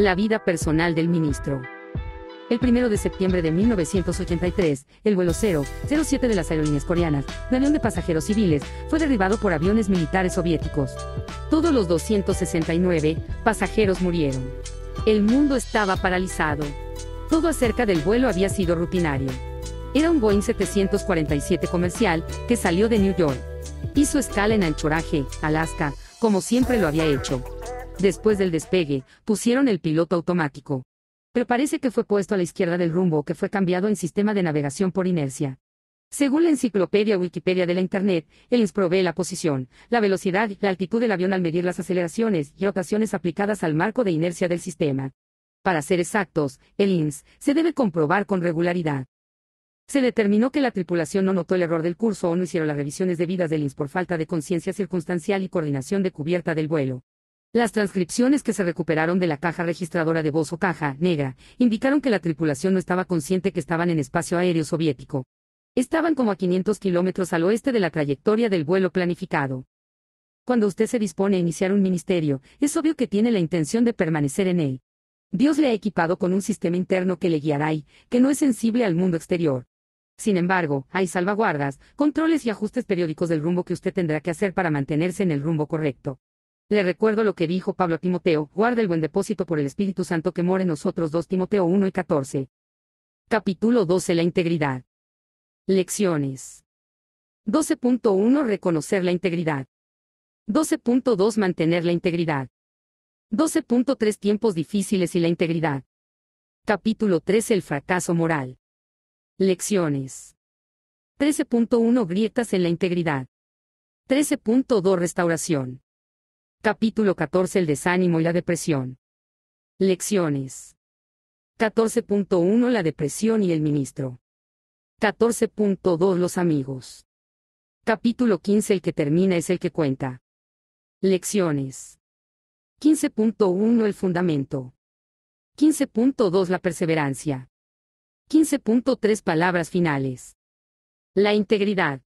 La vida personal del ministro. El 1 de septiembre de 1983, el vuelo 007 de las aerolíneas coreanas, un avión de pasajeros civiles, fue derribado por aviones militares soviéticos. Todos los 269 pasajeros murieron. El mundo estaba paralizado. Todo acerca del vuelo había sido rutinario. Era un Boeing 747 comercial que salió de New York. Hizo escala en Anchorage, Alaska, como siempre lo había hecho. Después del despegue, pusieron el piloto automático. Pero parece que fue puesto a la izquierda del rumbo que fue cambiado en sistema de navegación por inercia. Según la enciclopedia Wikipedia de la Internet, el INS provee la posición, la velocidad y la altitud del avión al medir las aceleraciones y rotaciones aplicadas al marco de inercia del sistema. Para ser exactos, el INS se debe comprobar con regularidad. Se determinó que la tripulación no notó el error del curso o no hicieron las revisiones debidas del INS por falta de conciencia circunstancial y coordinación de cubierta del vuelo. Las transcripciones que se recuperaron de la caja registradora de voz o caja negra indicaron que la tripulación no estaba consciente que estaban en espacio aéreo soviético. Estaban como a 500 kilómetros al oeste de la trayectoria del vuelo planificado. Cuando usted se dispone a iniciar un ministerio, es obvio que tiene la intención de permanecer en él. Dios le ha equipado con un sistema interno que le guiará y que no es sensible al mundo exterior. Sin embargo, hay salvaguardas, controles y ajustes periódicos del rumbo que usted tendrá que hacer para mantenerse en el rumbo correcto. Le recuerdo lo que dijo Pablo a Timoteo: guarda el buen depósito por el Espíritu Santo que mora en nosotros. 2 Timoteo 1:14. Capítulo 12. La integridad. Lecciones. 12.1 Reconocer la integridad. 12.2 Mantener la integridad. 12.3 Tiempos difíciles y la integridad. Capítulo 13. El fracaso moral. Lecciones. 13.1 Grietas en la integridad. 13.2 Restauración. Capítulo 14. El desánimo y la depresión. Lecciones. 14.1 La depresión y el ministro. 14.2 Los amigos. Capítulo 15. El que termina es el que cuenta. Lecciones. 15.1 El fundamento. 15.2 La perseverancia. 15.3 Palabras finales. La integridad.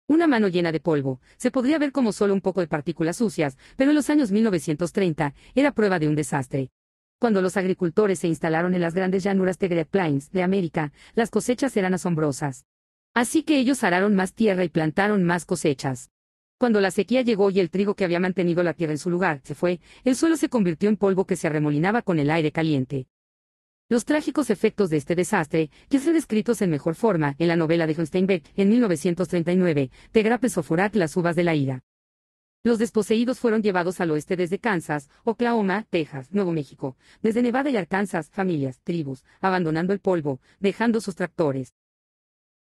Una mano llena de polvo, se podría ver como solo un poco de partículas sucias, pero en los años 1930, era prueba de un desastre. Cuando los agricultores se instalaron en las grandes llanuras de Great Plains de América, las cosechas eran asombrosas. Así que ellos araron más tierra y plantaron más cosechas. Cuando la sequía llegó y el trigo que había mantenido la tierra en su lugar se fue, el suelo se convirtió en polvo que se arremolinaba con el aire caliente. Los trágicos efectos de este desastre, que son descritos en mejor forma en la novela de John Steinbeck, en 1939, de Grapes of Wrath, Las uvas de la ira. Los desposeídos fueron llevados al oeste desde Kansas, Oklahoma, Texas, Nuevo México, desde Nevada y Arkansas, familias, tribus, abandonando el polvo, dejando sus tractores.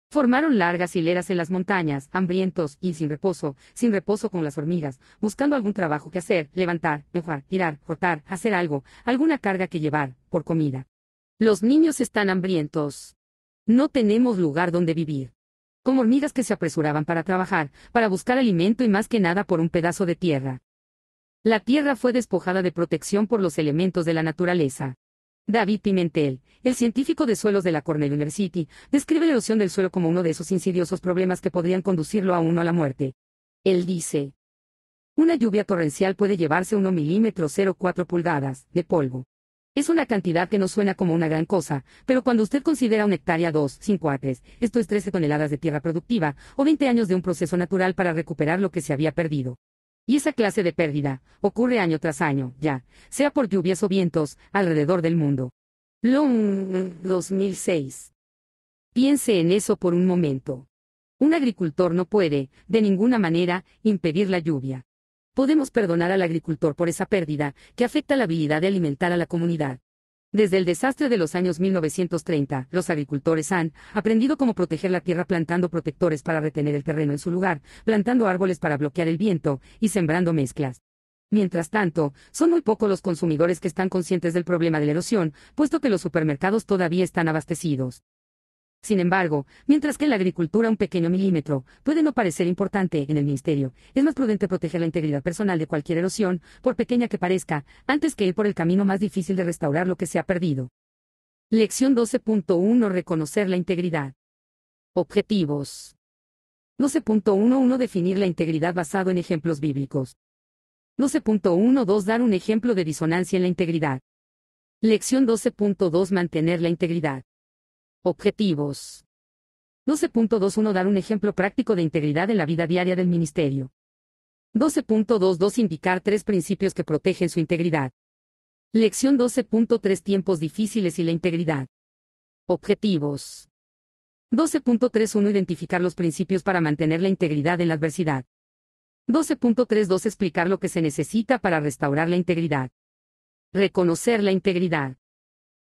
Formaron largas hileras en las montañas, hambrientos y sin reposo con las hormigas, buscando algún trabajo que hacer, levantar, empujar, tirar, cortar, hacer algo, alguna carga que llevar, por comida. Los niños están hambrientos. No tenemos lugar donde vivir. Como hormigas que se apresuraban para trabajar, para buscar alimento y más que nada por un pedazo de tierra. La tierra fue despojada de protección por los elementos de la naturaleza. David Pimentel, el científico de suelos de la Cornell University, describe la erosión del suelo como uno de esos insidiosos problemas que podrían conducirlo a uno a la muerte. Él dice: una lluvia torrencial puede llevarse 1 milímetro 0,4 pulgadas de polvo. Es una cantidad que no suena como una gran cosa, pero cuando usted considera una hectárea 5 acres, esto es 13 toneladas de tierra productiva, o 20 años de un proceso natural para recuperar lo que se había perdido. Y esa clase de pérdida ocurre año tras año, ya, sea por lluvias o vientos, alrededor del mundo. Long 2006. Piense en eso por un momento. Un agricultor no puede, de ninguna manera, impedir la lluvia. Podemos perdonar al agricultor por esa pérdida, que afecta la habilidad de alimentar a la comunidad. Desde el desastre de los años 1930, los agricultores han aprendido cómo proteger la tierra plantando protectores para retener el terreno en su lugar, plantando árboles para bloquear el viento, y sembrando mezclas. Mientras tanto, son muy pocos los consumidores que están conscientes del problema de la erosión, puesto que los supermercados todavía están abastecidos. Sin embargo, mientras que en la agricultura un pequeño milímetro puede no parecer importante en el ministerio, es más prudente proteger la integridad personal de cualquier erosión, por pequeña que parezca, antes que ir por el camino más difícil de restaurar lo que se ha perdido. Lección 12.1 Reconocer la integridad. Objetivos. 12.11 Definir la integridad basado en ejemplos bíblicos. 12.12 Dar un ejemplo de disonancia en la integridad. Lección 12.2 Mantener la integridad. Objetivos. 12.21 Dar un ejemplo práctico de integridad en la vida diaria del ministerio. 12.22 Indicar 3 principios que protegen su integridad. Lección 12.3 Tiempos difíciles y la integridad. Objetivos. 12.31 Identificar los principios para mantener la integridad en la adversidad. 12.32 Explicar lo que se necesita para restaurar la integridad. Reconocer la integridad.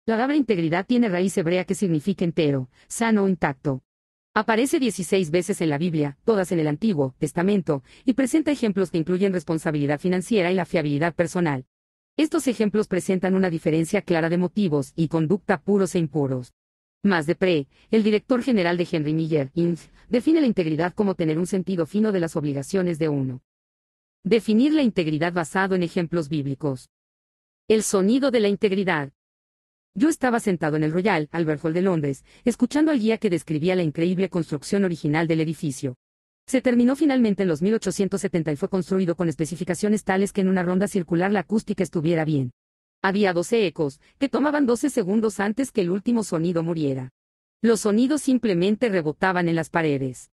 La palabra integridad tiene raíz hebrea que significa entero, sano o intacto. Aparece 16 veces en la Biblia, todas en el Antiguo Testamento, y presenta ejemplos que incluyen responsabilidad financiera y la fiabilidad personal. Estos ejemplos presentan una diferencia clara de motivos y conducta puros e impuros. Más de Pre, el director general de Henry Miller, Inc., define la integridad como tener un sentido fino de las obligaciones de uno. Definir la integridad basado en ejemplos bíblicos. El sonido de la integridad. Yo estaba sentado en el Royal Albert Hall de Londres, escuchando al guía que describía la increíble construcción original del edificio. Se terminó finalmente en los 1870 y fue construido con especificaciones tales que en una ronda circular la acústica estuviera bien. Había 12 ecos, que tomaban 12 segundos antes que el último sonido muriera. Los sonidos simplemente rebotaban en las paredes.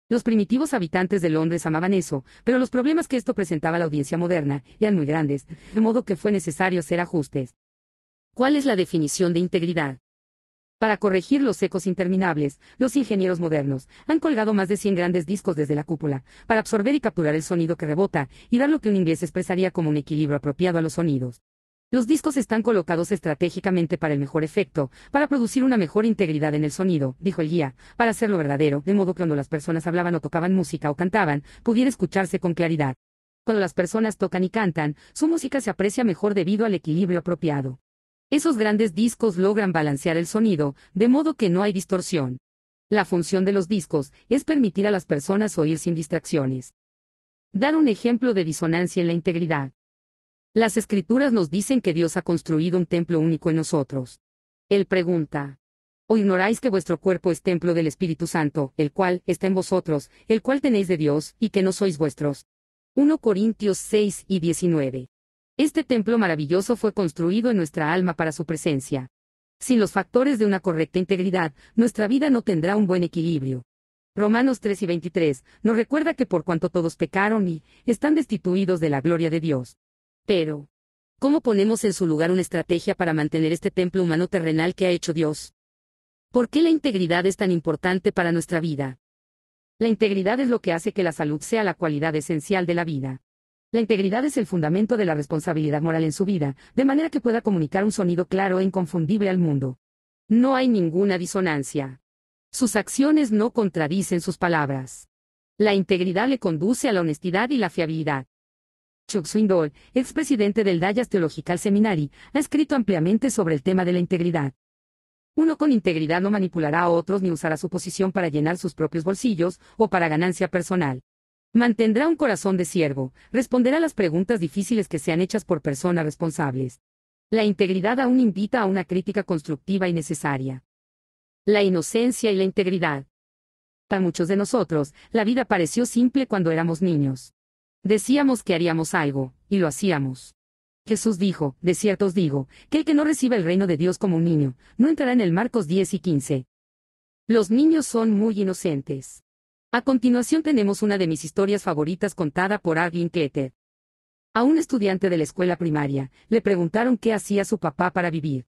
Los primitivos habitantes de Londres amaban eso, pero los problemas que esto presentaba a la audiencia moderna eran muy grandes, de modo que fue necesario hacer ajustes. ¿Cuál es la definición de integridad? Para corregir los ecos interminables, los ingenieros modernos han colgado más de 100 grandes discos desde la cúpula, para absorber y capturar el sonido que rebota, y dar lo que un inglés expresaría como un equilibrio apropiado a los sonidos. Los discos están colocados estratégicamente para el mejor efecto, para producir una mejor integridad en el sonido, dijo el guía, para hacerlo verdadero, de modo que cuando las personas hablaban o tocaban música o cantaban, pudiera escucharse con claridad. Cuando las personas tocan y cantan, su música se aprecia mejor debido al equilibrio apropiado. Esos grandes discos logran balancear el sonido, de modo que no hay distorsión. La función de los discos es permitir a las personas oír sin distracciones. Dar un ejemplo de disonancia en la integridad. Las Escrituras nos dicen que Dios ha construido un templo único en nosotros. Él pregunta: ¿o ignoráis que vuestro cuerpo es templo del Espíritu Santo, el cual está en vosotros, el cual tenéis de Dios, y que no sois vuestros? 1 Corintios 6 y 19. Este templo maravilloso fue construido en nuestra alma para su presencia. Sin los factores de una correcta integridad, nuestra vida no tendrá un buen equilibrio. Romanos 3 y 23 nos recuerda que por cuanto todos pecaron y están destituidos de la gloria de Dios. Pero, ¿cómo ponemos en su lugar una estrategia para mantener este templo humano terrenal que ha hecho Dios? ¿Por qué la integridad es tan importante para nuestra vida? La integridad es lo que hace que la salud sea la cualidad esencial de la vida. La integridad es el fundamento de la responsabilidad moral en su vida, de manera que pueda comunicar un sonido claro e inconfundible al mundo. No hay ninguna disonancia. Sus acciones no contradicen sus palabras. La integridad le conduce a la honestidad y la fiabilidad. Chuck Swindoll, expresidente del Dallas Theological Seminary, ha escrito ampliamente sobre el tema de la integridad. Uno con integridad no manipulará a otros ni usará su posición para llenar sus propios bolsillos o para ganancia personal. Mantendrá un corazón de siervo, responderá a las preguntas difíciles que sean hechas por personas responsables. La integridad aún invita a una crítica constructiva y necesaria. La inocencia y la integridad. Para muchos de nosotros, la vida pareció simple cuando éramos niños. Decíamos que haríamos algo, y lo hacíamos. Jesús dijo: de cierto os digo, que el que no reciba el reino de Dios como un niño, no entrará en él. Marcos 10 y 15. Los niños son muy inocentes. A continuación tenemos una de mis historias favoritas contada por Arlene Kletter. A un estudiante de la escuela primaria, le preguntaron qué hacía su papá para vivir.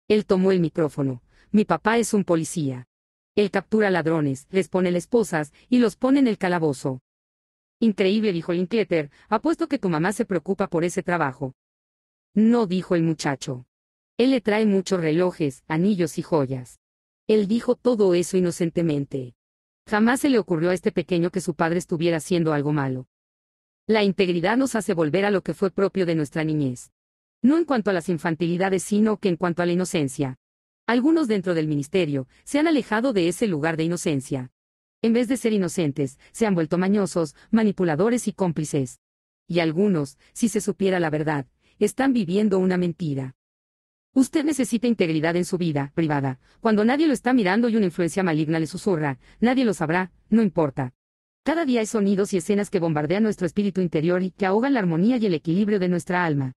Él tomó el micrófono: mi papá es un policía. Él captura ladrones, les pone las esposas, y los pone en el calabozo. Increíble, dijo Linkletter, apuesto que tu mamá se preocupa por ese trabajo. No, dijo el muchacho. Él le trae muchos relojes, anillos y joyas. Él dijo todo eso inocentemente. Jamás se le ocurrió a este pequeño que su padre estuviera haciendo algo malo. La integridad nos hace volver a lo que fue propio de nuestra niñez. No en cuanto a las infantilidades, sino que en cuanto a la inocencia. Algunos dentro del ministerio se han alejado de ese lugar de inocencia. En vez de ser inocentes, se han vuelto mañosos, manipuladores y cómplices. Y algunos, si se supiera la verdad, están viviendo una mentira. Usted necesita integridad en su vida privada. Cuando nadie lo está mirando y una influencia maligna le susurra, nadie lo sabrá, no importa. Cada día hay sonidos y escenas que bombardean nuestro espíritu interior y que ahogan la armonía y el equilibrio de nuestra alma.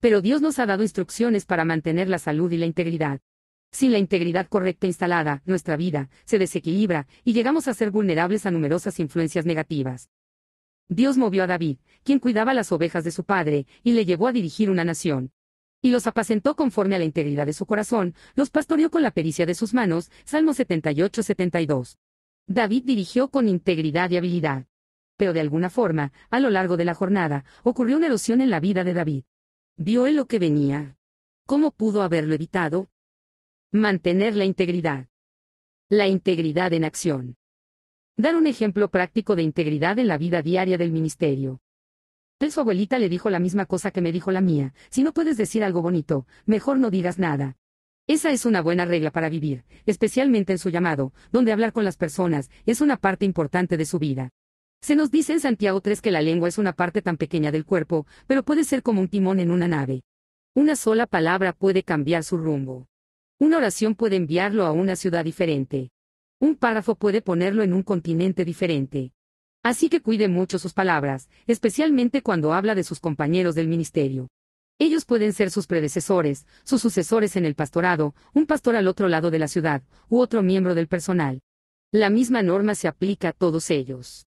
Pero Dios nos ha dado instrucciones para mantener la salud y la integridad. Sin la integridad correcta instalada, nuestra vida se desequilibra y llegamos a ser vulnerables a numerosas influencias negativas. Dios movió a David, quien cuidaba las ovejas de su padre, y le llevó a dirigir una nación. Y los apacentó conforme a la integridad de su corazón, los pastoreó con la pericia de sus manos. Salmo 78-72. David dirigió con integridad y habilidad. Pero de alguna forma, a lo largo de la jornada, ocurrió una erosión en la vida de David. ¿Vio él lo que venía? ¿Cómo pudo haberlo evitado? Mantener la integridad. La integridad en acción. Dar un ejemplo práctico de integridad en la vida diaria del ministerio. Su abuelita le dijo la misma cosa que me dijo la mía: si no puedes decir algo bonito, mejor no digas nada. Esa es una buena regla para vivir, especialmente en su llamado, donde hablar con las personas es una parte importante de su vida. Se nos dice en Santiago 3 que la lengua es una parte tan pequeña del cuerpo, pero puede ser como un timón en una nave. Una sola palabra puede cambiar su rumbo. Una oración puede enviarlo a una ciudad diferente. Un párrafo puede ponerlo en un continente diferente. Así que cuide mucho sus palabras, especialmente cuando habla de sus compañeros del ministerio. Ellos pueden ser sus predecesores, sus sucesores en el pastorado, un pastor al otro lado de la ciudad, u otro miembro del personal. La misma norma se aplica a todos ellos.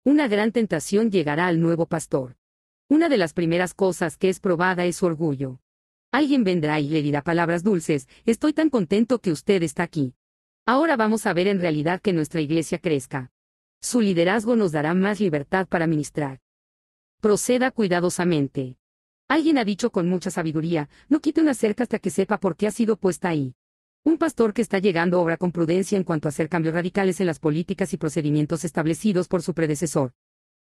Una gran tentación llegará al nuevo pastor. Una de las primeras cosas que es probada es su orgullo. Alguien vendrá y le dirá palabras dulces: estoy tan contento que usted está aquí. Ahora vamos a ver en realidad que nuestra iglesia crezca. Su liderazgo nos dará más libertad para ministrar. Proceda cuidadosamente. Alguien ha dicho con mucha sabiduría: no quite una cerca hasta que sepa por qué ha sido puesta ahí. Un pastor que está llegando obra con prudencia en cuanto a hacer cambios radicales en las políticas y procedimientos establecidos por su predecesor.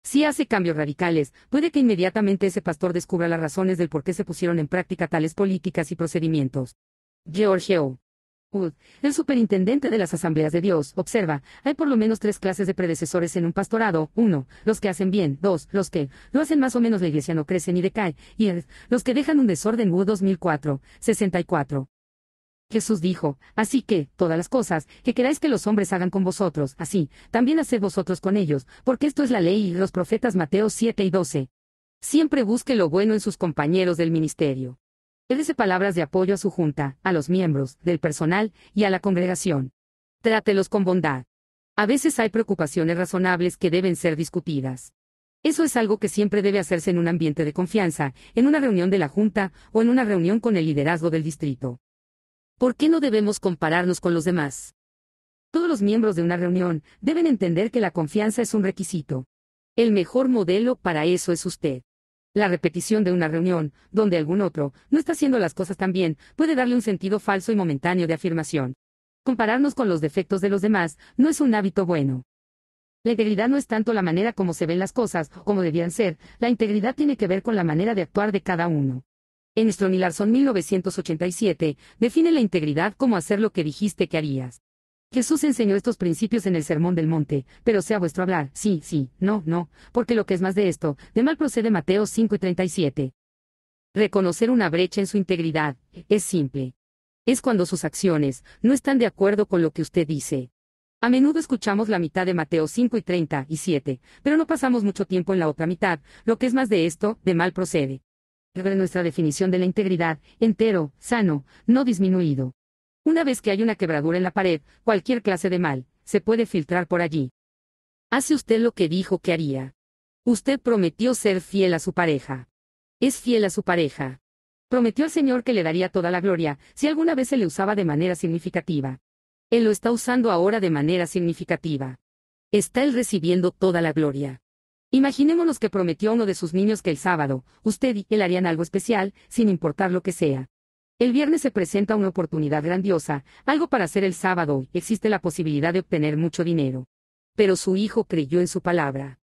Si hace cambios radicales, puede que inmediatamente ese pastor descubra las razones del por qué se pusieron en práctica tales políticas y procedimientos. George O. Wood, el superintendente de las Asambleas de Dios, observa: hay por lo menos 3 clases de predecesores en un pastorado: 1, los que hacen bien; 2, los que lo hacen más o menos, la iglesia no crece ni decae; y los que dejan un desorden. Wood 2004, 64. Jesús dijo: así que, todas las cosas que queráis que los hombres hagan con vosotros, así, también haced vosotros con ellos, porque esto es la ley y los profetas. Mateo 7 y 12. Siempre busque lo bueno en sus compañeros del ministerio. Él dice palabras de apoyo a su junta, a los miembros, del personal, y a la congregación. Trátelos con bondad. A veces hay preocupaciones razonables que deben ser discutidas. Eso es algo que siempre debe hacerse en un ambiente de confianza, en una reunión de la junta, o en una reunión con el liderazgo del distrito. ¿Por qué no debemos compararnos con los demás? Todos los miembros de una reunión deben entender que la confianza es un requisito. El mejor modelo para eso es usted. La repetición de una reunión, donde algún otro no está haciendo las cosas tan bien, puede darle un sentido falso y momentáneo de afirmación. Compararnos con los defectos de los demás no es un hábito bueno. La integridad no es tanto la manera como se ven las cosas, o como debían ser; la integridad tiene que ver con la manera de actuar de cada uno. En Strong y Larson 1987, define la integridad como hacer lo que dijiste que harías. Jesús enseñó estos principios en el Sermón del Monte: pero sea vuestro hablar, sí, sí; no, no, porque lo que es más de esto, de mal procede. Mateo 5 y 37. Reconocer una brecha en su integridad es simple. Es cuando sus acciones no están de acuerdo con lo que usted dice. A menudo escuchamos la mitad de Mateo 5 y 37, pero no pasamos mucho tiempo en la otra mitad: lo que es más de esto, de mal procede. Nuestra definición de la integridad: entero, sano, no disminuido. Una vez que hay una quebradura en la pared, cualquier clase de mal se puede filtrar por allí. ¿Hace usted lo que dijo que haría? Usted prometió ser fiel a su pareja. ¿Es fiel a su pareja? Prometió al Señor que le daría toda la gloria si alguna vez se le usaba de manera significativa. Él lo está usando ahora de manera significativa. ¿Está él recibiendo toda la gloria? Imaginémonos que prometió a uno de sus niños que el sábado, usted y él harían algo especial, sin importar lo que sea. El viernes se presenta una oportunidad grandiosa, algo para hacer el sábado, y existe la posibilidad de obtener mucho dinero. Pero su hijo creyó en su palabra.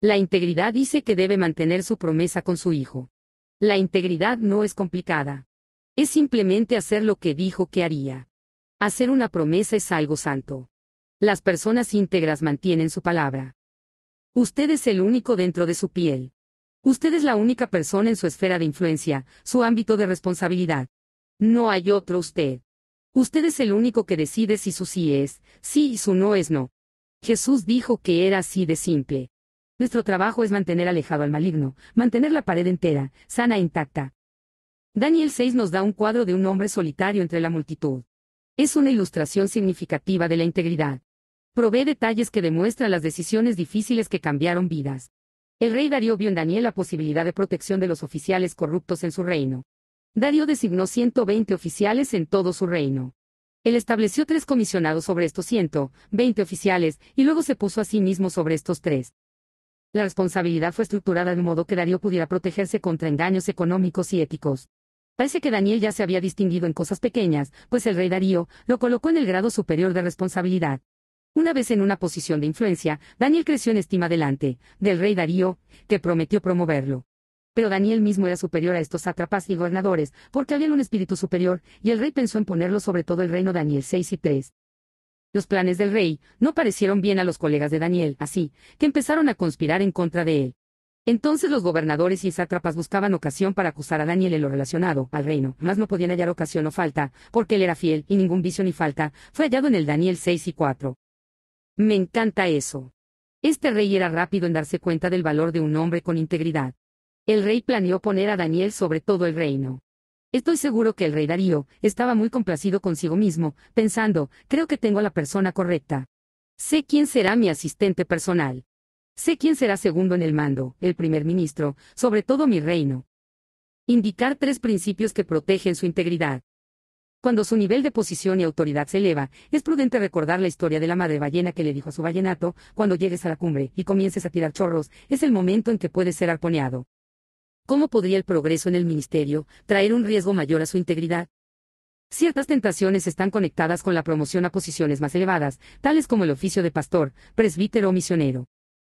La integridad dice que debe mantener su promesa con su hijo. La integridad no es complicada. Es simplemente hacer lo que dijo que haría. Hacer una promesa es algo santo. Las personas íntegras mantienen su palabra. Usted es el único dentro de su piel. Usted es la única persona en su esfera de influencia, su ámbito de responsabilidad. No hay otro usted. Usted es el único que decide si su sí es sí y su no es no. Jesús dijo que era así de simple. Nuestro trabajo es mantener alejado al maligno, mantener la pared entera, sana e intacta. Daniel 6 nos da un cuadro de un hombre solitario entre la multitud. Es una ilustración significativa de la integridad. Provee detalles que demuestran las decisiones difíciles que cambiaron vidas. El rey Darío vio en Daniel la posibilidad de protección de los oficiales corruptos en su reino. Darío designó 120 oficiales en todo su reino. Él estableció 3 comisionados sobre estos 120 oficiales, y luego se puso a sí mismo sobre estos 3. La responsabilidad fue estructurada de modo que Darío pudiera protegerse contra engaños económicos y éticos. Parece que Daniel ya se había distinguido en cosas pequeñas, pues el rey Darío lo colocó en el grado superior de responsabilidad. Una vez en una posición de influencia, Daniel creció en estima delante del rey Darío, que prometió promoverlo. Pero Daniel mismo era superior a estos sátrapas y gobernadores, porque había un espíritu superior, y el rey pensó en ponerlo sobre todo el reino. Daniel 6 y 3. Los planes del rey no parecieron bien a los colegas de Daniel, así que empezaron a conspirar en contra de él. Entonces los gobernadores y sátrapas buscaban ocasión para acusar a Daniel en lo relacionado al reino, mas no podían hallar ocasión o falta, porque él era fiel, y ningún vicio ni falta fue hallado en el Daniel 6 y 4. Me encanta eso. Este rey era rápido en darse cuenta del valor de un hombre con integridad. El rey planeó poner a Daniel sobre todo el reino. Estoy seguro que el rey Darío estaba muy complacido consigo mismo, pensando, creo que tengo a la persona correcta. Sé quién será mi asistente personal. Sé quién será segundo en el mando, el primer ministro, sobre todo mi reino. Indicar 3 principios que protegen su integridad. Cuando su nivel de posición y autoridad se eleva, es prudente recordar la historia de la madre ballena que le dijo a su ballenato, cuando llegues a la cumbre y comiences a tirar chorros, es el momento en que puedes ser arponeado. ¿Cómo podría el progreso en el ministerio traer un riesgo mayor a su integridad? Ciertas tentaciones están conectadas con la promoción a posiciones más elevadas, tales como el oficio de pastor, presbítero o misionero.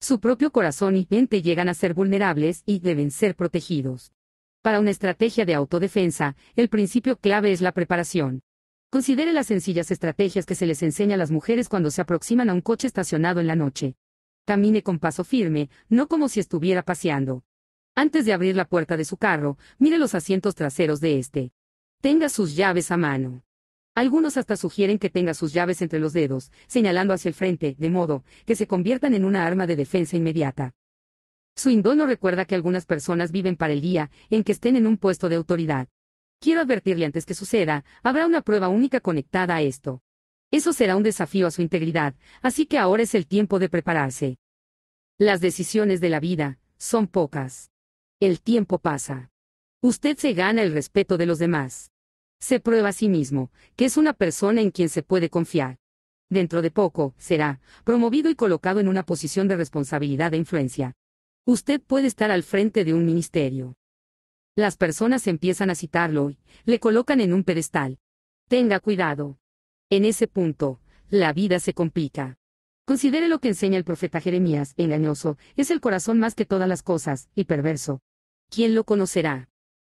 Su propio corazón y mente llegan a ser vulnerables y deben ser protegidos. Para una estrategia de autodefensa, el principio clave es la preparación. Considere las sencillas estrategias que se les enseña a las mujeres cuando se aproximan a un coche estacionado en la noche. Camine con paso firme, no como si estuviera paseando. Antes de abrir la puerta de su carro, mire los asientos traseros de este. Tenga sus llaves a mano. Algunos hasta sugieren que tenga sus llaves entre los dedos, señalando hacia el frente, de modo que se conviertan en una arma de defensa inmediata. Swindoll nos recuerda que algunas personas viven para el día en que estén en un puesto de autoridad. Quiero advertirle antes que suceda, habrá una prueba única conectada a esto. Eso será un desafío a su integridad, así que ahora es el tiempo de prepararse. Las decisiones de la vida son pocas. El tiempo pasa. Usted se gana el respeto de los demás. Se prueba a sí mismo, que es una persona en quien se puede confiar. Dentro de poco, será promovido y colocado en una posición de responsabilidad e influencia. Usted puede estar al frente de un ministerio. Las personas empiezan a citarlo y le colocan en un pedestal. Tenga cuidado. En ese punto, la vida se complica. Considere lo que enseña el profeta Jeremías: engañoso es el corazón más que todas las cosas, y perverso. ¿Quién lo conocerá?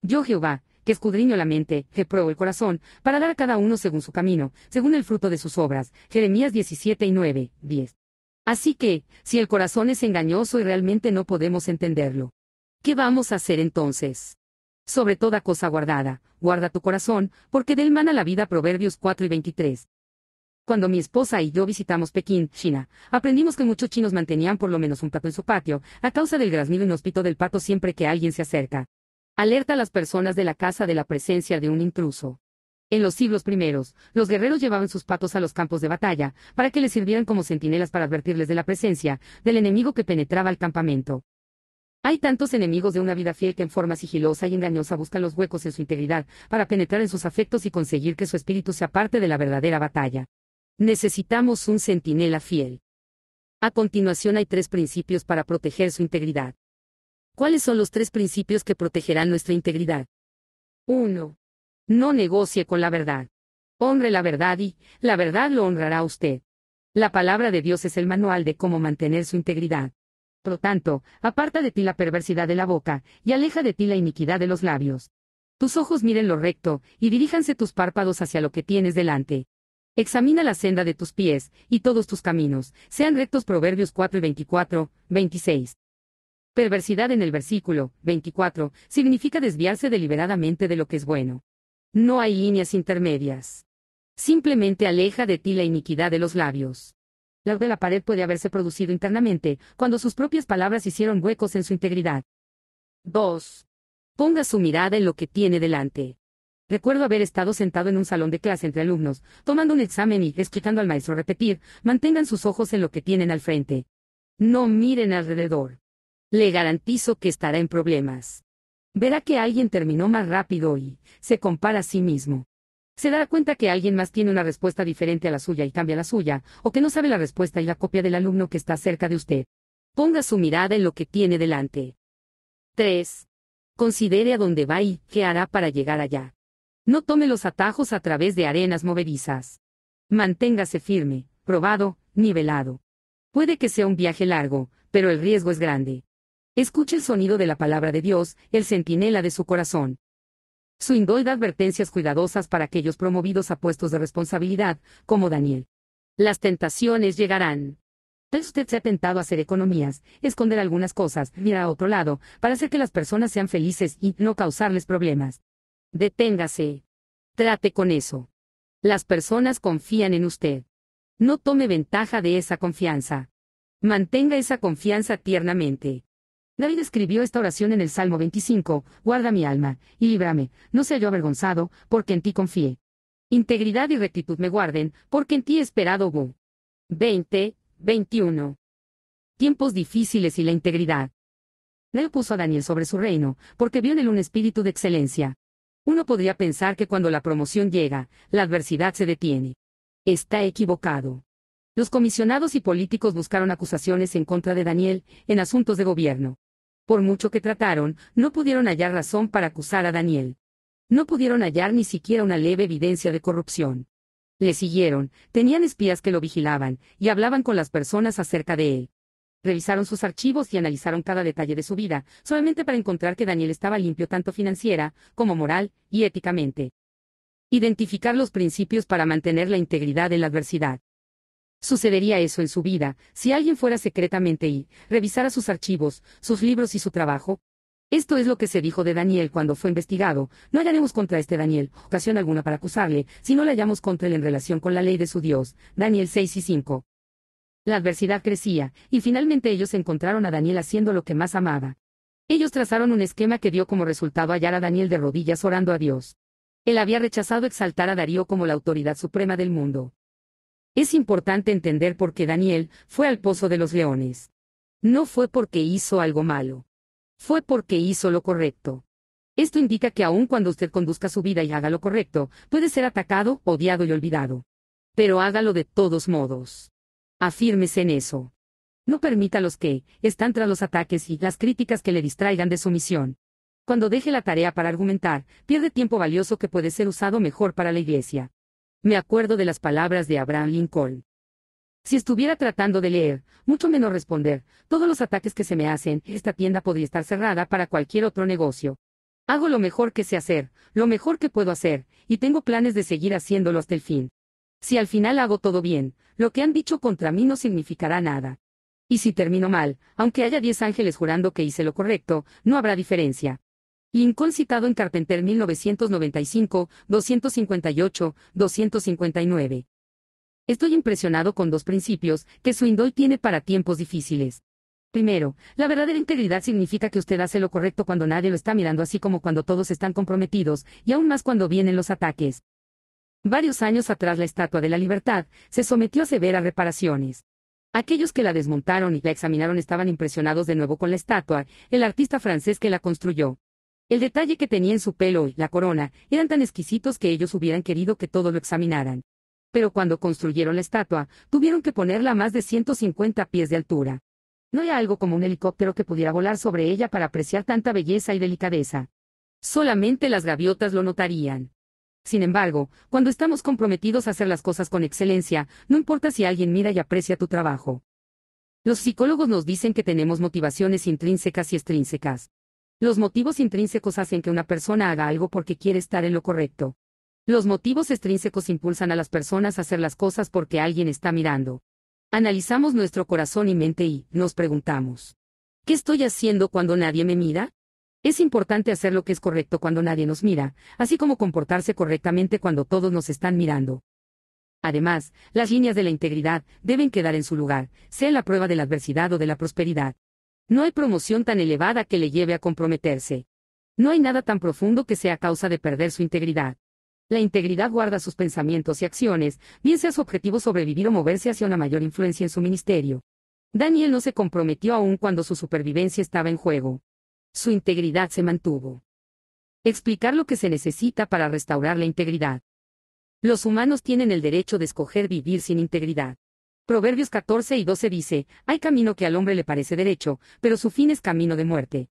Yo Jehová, que escudriño la mente, que pruebo el corazón, para dar a cada uno según su camino, según el fruto de sus obras. Jeremías 17 y 9, 10. Así que, si el corazón es engañoso y realmente no podemos entenderlo, ¿qué vamos a hacer entonces? Sobre toda cosa guardada, guarda tu corazón, porque de él mana la vida. Proverbios 4 y 23. Cuando mi esposa y yo visitamos Pekín, China, aprendimos que muchos chinos mantenían por lo menos un pato en su patio, a causa del graznido inhóspito del pato siempre que alguien se acerca. Alerta a las personas de la casa de la presencia de un intruso. En los siglos primeros, los guerreros llevaban sus patos a los campos de batalla, para que les sirvieran como centinelas para advertirles de la presencia del enemigo que penetraba al campamento. Hay tantos enemigos de una vida fiel que en forma sigilosa y engañosa buscan los huecos en su integridad, para penetrar en sus afectos y conseguir que su espíritu sea parte de la verdadera batalla. Necesitamos un centinela fiel. A continuación hay 3 principios para proteger su integridad. ¿Cuáles son los 3 principios que protegerán nuestra integridad? 1. No negocie con la verdad. Honre la verdad y la verdad lo honrará a usted. La palabra de Dios es el manual de cómo mantener su integridad. Por lo tanto, aparta de ti la perversidad de la boca, y aleja de ti la iniquidad de los labios. Tus ojos miren lo recto, y diríjanse tus párpados hacia lo que tienes delante. Examina la senda de tus pies, y todos tus caminos sean rectos. Proverbios 4 y 24, 26. Perversidad en el versículo 24 significa desviarse deliberadamente de lo que es bueno. No hay líneas intermedias. Simplemente aleja de ti la iniquidad de los labios. La de la pared puede haberse producido internamente, cuando sus propias palabras hicieron huecos en su integridad. 2. Ponga su mirada en lo que tiene delante. Recuerdo haber estado sentado en un salón de clase entre alumnos, tomando un examen y escuchando al maestro repetir: mantengan sus ojos en lo que tienen al frente. No miren alrededor. Le garantizo que estará en problemas. Verá que alguien terminó más rápido y se compara a sí mismo. Se dará cuenta que alguien más tiene una respuesta diferente a la suya y cambia la suya, o que no sabe la respuesta y la copia del alumno que está cerca de usted. Ponga su mirada en lo que tiene delante. 3. Considere a dónde va y qué hará para llegar allá. No tome los atajos a través de arenas movedizas. Manténgase firme, probado, nivelado. Puede que sea un viaje largo, pero el riesgo es grande. Escuche el sonido de la palabra de Dios, el centinela de su corazón. Su indol da advertencias cuidadosas para aquellos promovidos a puestos de responsabilidad, como Daniel. Las tentaciones llegarán. Tal vez usted se ha tentado a hacer economías, esconder algunas cosas, mirar a otro lado, para hacer que las personas sean felices y no causarles problemas. Deténgase. Trate con eso. Las personas confían en usted. No tome ventaja de esa confianza. Mantenga esa confianza tiernamente. David escribió esta oración en el Salmo 25: guarda mi alma, y líbrame, no sea yo avergonzado, porque en ti confié. Integridad y rectitud me guarden, porque en ti he esperado. 20:21. Tiempos difíciles y la integridad. Dios puso a Daniel sobre su reino, porque vio en él un espíritu de excelencia. Uno podría pensar que cuando la promoción llega, la adversidad se detiene. Está equivocado. Los comisionados y políticos buscaron acusaciones en contra de Daniel, en asuntos de gobierno. Por mucho que trataron, no pudieron hallar razón para acusar a Daniel. No pudieron hallar ni siquiera una leve evidencia de corrupción. Le siguieron, tenían espías que lo vigilaban, y hablaban con las personas acerca de él. Revisaron sus archivos y analizaron cada detalle de su vida, solamente para encontrar que Daniel estaba limpio tanto financiera, como moral, y éticamente. Identificar los principios para mantener la integridad en la adversidad. Sucedería eso en su vida, si alguien fuera secretamente y revisara sus archivos, sus libros y su trabajo. Esto es lo que se dijo de Daniel cuando fue investigado: no hallaremos contra este Daniel ocasión alguna para acusarle, si no la hallamos contra él en relación con la ley de su Dios. Daniel 6:5. La adversidad crecía, y finalmente ellos encontraron a Daniel haciendo lo que más amaba. Ellos trazaron un esquema que dio como resultado hallar a Daniel de rodillas orando a Dios. Él había rechazado exaltar a Darío como la autoridad suprema del mundo. Es importante entender por qué Daniel fue al pozo de los leones. No fue porque hizo algo malo. Fue porque hizo lo correcto. Esto indica que aun cuando usted conduzca su vida y haga lo correcto, puede ser atacado, odiado y olvidado. Pero hágalo de todos modos. Afírmese en eso. No permita a los que están tras los ataques y las críticas que le distraigan de su misión. Cuando deje la tarea para argumentar, pierde tiempo valioso que puede ser usado mejor para la iglesia. Me acuerdo de las palabras de Abraham Lincoln. Si estuviera tratando de leer, mucho menos responder, todos los ataques que se me hacen, esta tienda podría estar cerrada para cualquier otro negocio. Hago lo mejor que sé hacer, lo mejor que puedo hacer, y tengo planes de seguir haciéndolo hasta el fin. Si al final hago todo bien, lo que han dicho contra mí no significará nada. Y si termino mal, aunque haya 10 ángeles jurando que hice lo correcto, no habrá diferencia. Lincoln citado en Carpenter 1995, 258, 259. Estoy impresionado con dos principios que Swindoll tiene para tiempos difíciles. Primero, la verdadera integridad significa que usted hace lo correcto cuando nadie lo está mirando, así como cuando todos están comprometidos, y aún más cuando vienen los ataques. Varios años atrás la Estatua de la Libertad se sometió a severas reparaciones. Aquellos que la desmontaron y la examinaron estaban impresionados de nuevo con la estatua, el artista francés que la construyó. El detalle que tenía en su pelo y la corona eran tan exquisitos que ellos hubieran querido que todos lo examinaran. Pero cuando construyeron la estatua, tuvieron que ponerla a más de 150 pies de altura. No hay algo como un helicóptero que pudiera volar sobre ella para apreciar tanta belleza y delicadeza. Solamente las gaviotas lo notarían. Sin embargo, cuando estamos comprometidos a hacer las cosas con excelencia, no importa si alguien mira y aprecia tu trabajo. Los psicólogos nos dicen que tenemos motivaciones intrínsecas y extrínsecas. Los motivos intrínsecos hacen que una persona haga algo porque quiere estar en lo correcto. Los motivos extrínsecos impulsan a las personas a hacer las cosas porque alguien está mirando. Analizamos nuestro corazón y mente y nos preguntamos: ¿qué estoy haciendo cuando nadie me mira? Es importante hacer lo que es correcto cuando nadie nos mira, así como comportarse correctamente cuando todos nos están mirando. Además, las líneas de la integridad deben quedar en su lugar, sea en la prueba de la adversidad o de la prosperidad. No hay promoción tan elevada que le lleve a comprometerse. No hay nada tan profundo que sea causa de perder su integridad. La integridad guarda sus pensamientos y acciones, bien sea su objetivo sobrevivir o moverse hacia una mayor influencia en su ministerio. Daniel no se comprometió aún cuando su supervivencia estaba en juego. Su integridad se mantuvo. Explicar lo que se necesita para restaurar la integridad. Los humanos tienen el derecho de escoger vivir sin integridad. Proverbios 14:12 dice, hay camino que al hombre le parece derecho, pero su fin es camino de muerte.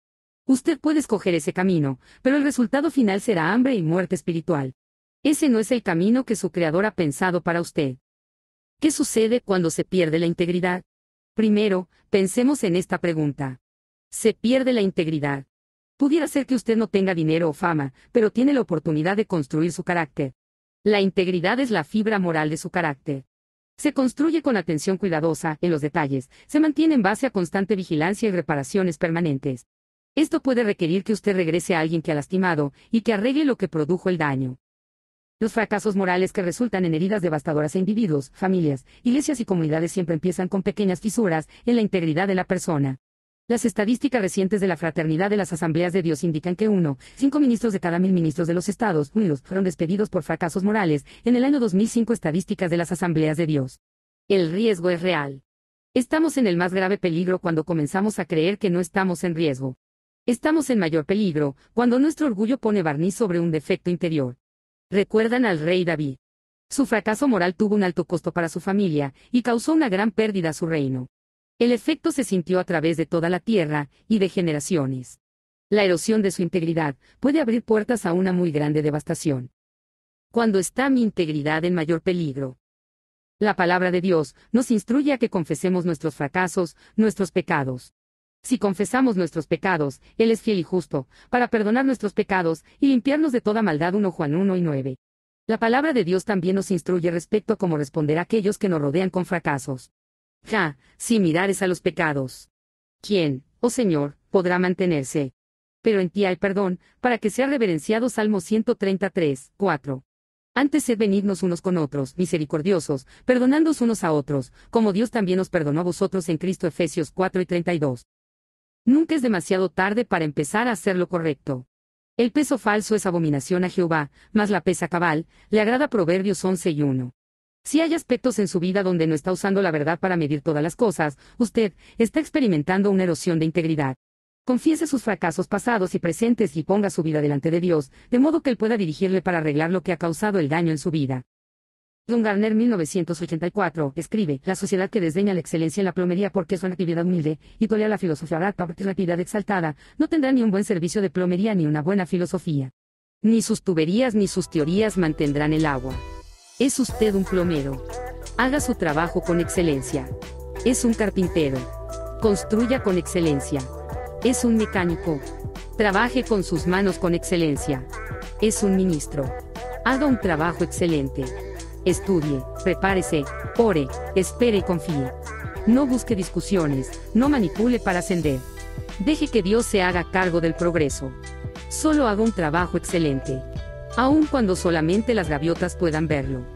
Usted puede escoger ese camino, pero el resultado final será hambre y muerte espiritual. Ese no es el camino que su Creador ha pensado para usted. ¿Qué sucede cuando se pierde la integridad? Primero, pensemos en esta pregunta. ¿Se pierde la integridad? Pudiera ser que usted no tenga dinero o fama, pero tiene la oportunidad de construir su carácter. La integridad es la fibra moral de su carácter. Se construye con atención cuidadosa, en los detalles, se mantiene en base a constante vigilancia y reparaciones permanentes. Esto puede requerir que usted regrese a alguien que ha lastimado, y que arregle lo que produjo el daño. Los fracasos morales que resultan en heridas devastadoras a individuos, familias, iglesias y comunidades siempre empiezan con pequeñas fisuras en la integridad de la persona. Las estadísticas recientes de la Fraternidad de las Asambleas de Dios indican que 5 ministros de cada 1000 ministros de los Estados Unidos fueron despedidos por fracasos morales en el año 2005. Estadísticas de las Asambleas de Dios. El riesgo es real. Estamos en el más grave peligro cuando comenzamos a creer que no estamos en riesgo. Estamos en mayor peligro cuando nuestro orgullo pone barniz sobre un defecto interior. ¿Recuerdan al rey David? Su fracaso moral tuvo un alto costo para su familia y causó una gran pérdida a su reino. El efecto se sintió a través de toda la tierra y de generaciones. La erosión de su integridad puede abrir puertas a una muy grande devastación. Cuando está mi integridad en mayor peligro. La palabra de Dios nos instruye a que confesemos nuestros fracasos, nuestros pecados. Si confesamos nuestros pecados, Él es fiel y justo, para perdonar nuestros pecados y limpiarnos de toda maldad. 1 Juan 1:9. La palabra de Dios también nos instruye respecto a cómo responder a aquellos que nos rodean con fracasos. Si mirares a los pecados, ¿quién, oh Señor, podrá mantenerse? Pero en ti hay perdón, para que sea reverenciado. Salmo 133:4. Antes sed benignos unos con otros, misericordiosos, perdonándoos unos a otros, como Dios también os perdonó a vosotros en Cristo. Efesios 4:32. Nunca es demasiado tarde para empezar a hacer lo correcto. El peso falso es abominación a Jehová, mas la pesa cabal le agrada. Proverbios 11:1. Si hay aspectos en su vida donde no está usando la verdad para medir todas las cosas, usted está experimentando una erosión de integridad. Confiese sus fracasos pasados y presentes y ponga su vida delante de Dios, de modo que Él pueda dirigirle para arreglar lo que ha causado el daño en su vida. John Garner, 1984, escribe, la sociedad que desdeña la excelencia en la plomería porque es una actividad humilde, y tolera la filosofía barata porque es una actividad exaltada, no tendrá ni un buen servicio de plomería ni una buena filosofía. Ni sus tuberías ni sus teorías mantendrán el agua. ¿Es usted un plomero? Haga su trabajo con excelencia. ¿Es un carpintero? Construya con excelencia. ¿Es un mecánico? Trabaje con sus manos con excelencia. ¿Es un ministro? Haga un trabajo excelente. Estudie, prepárese, ore, espere y confíe. No busque discusiones, no manipule para ascender. Deje que Dios se haga cargo del progreso. Solo haga un trabajo excelente. Aun cuando solamente las gaviotas puedan verlo.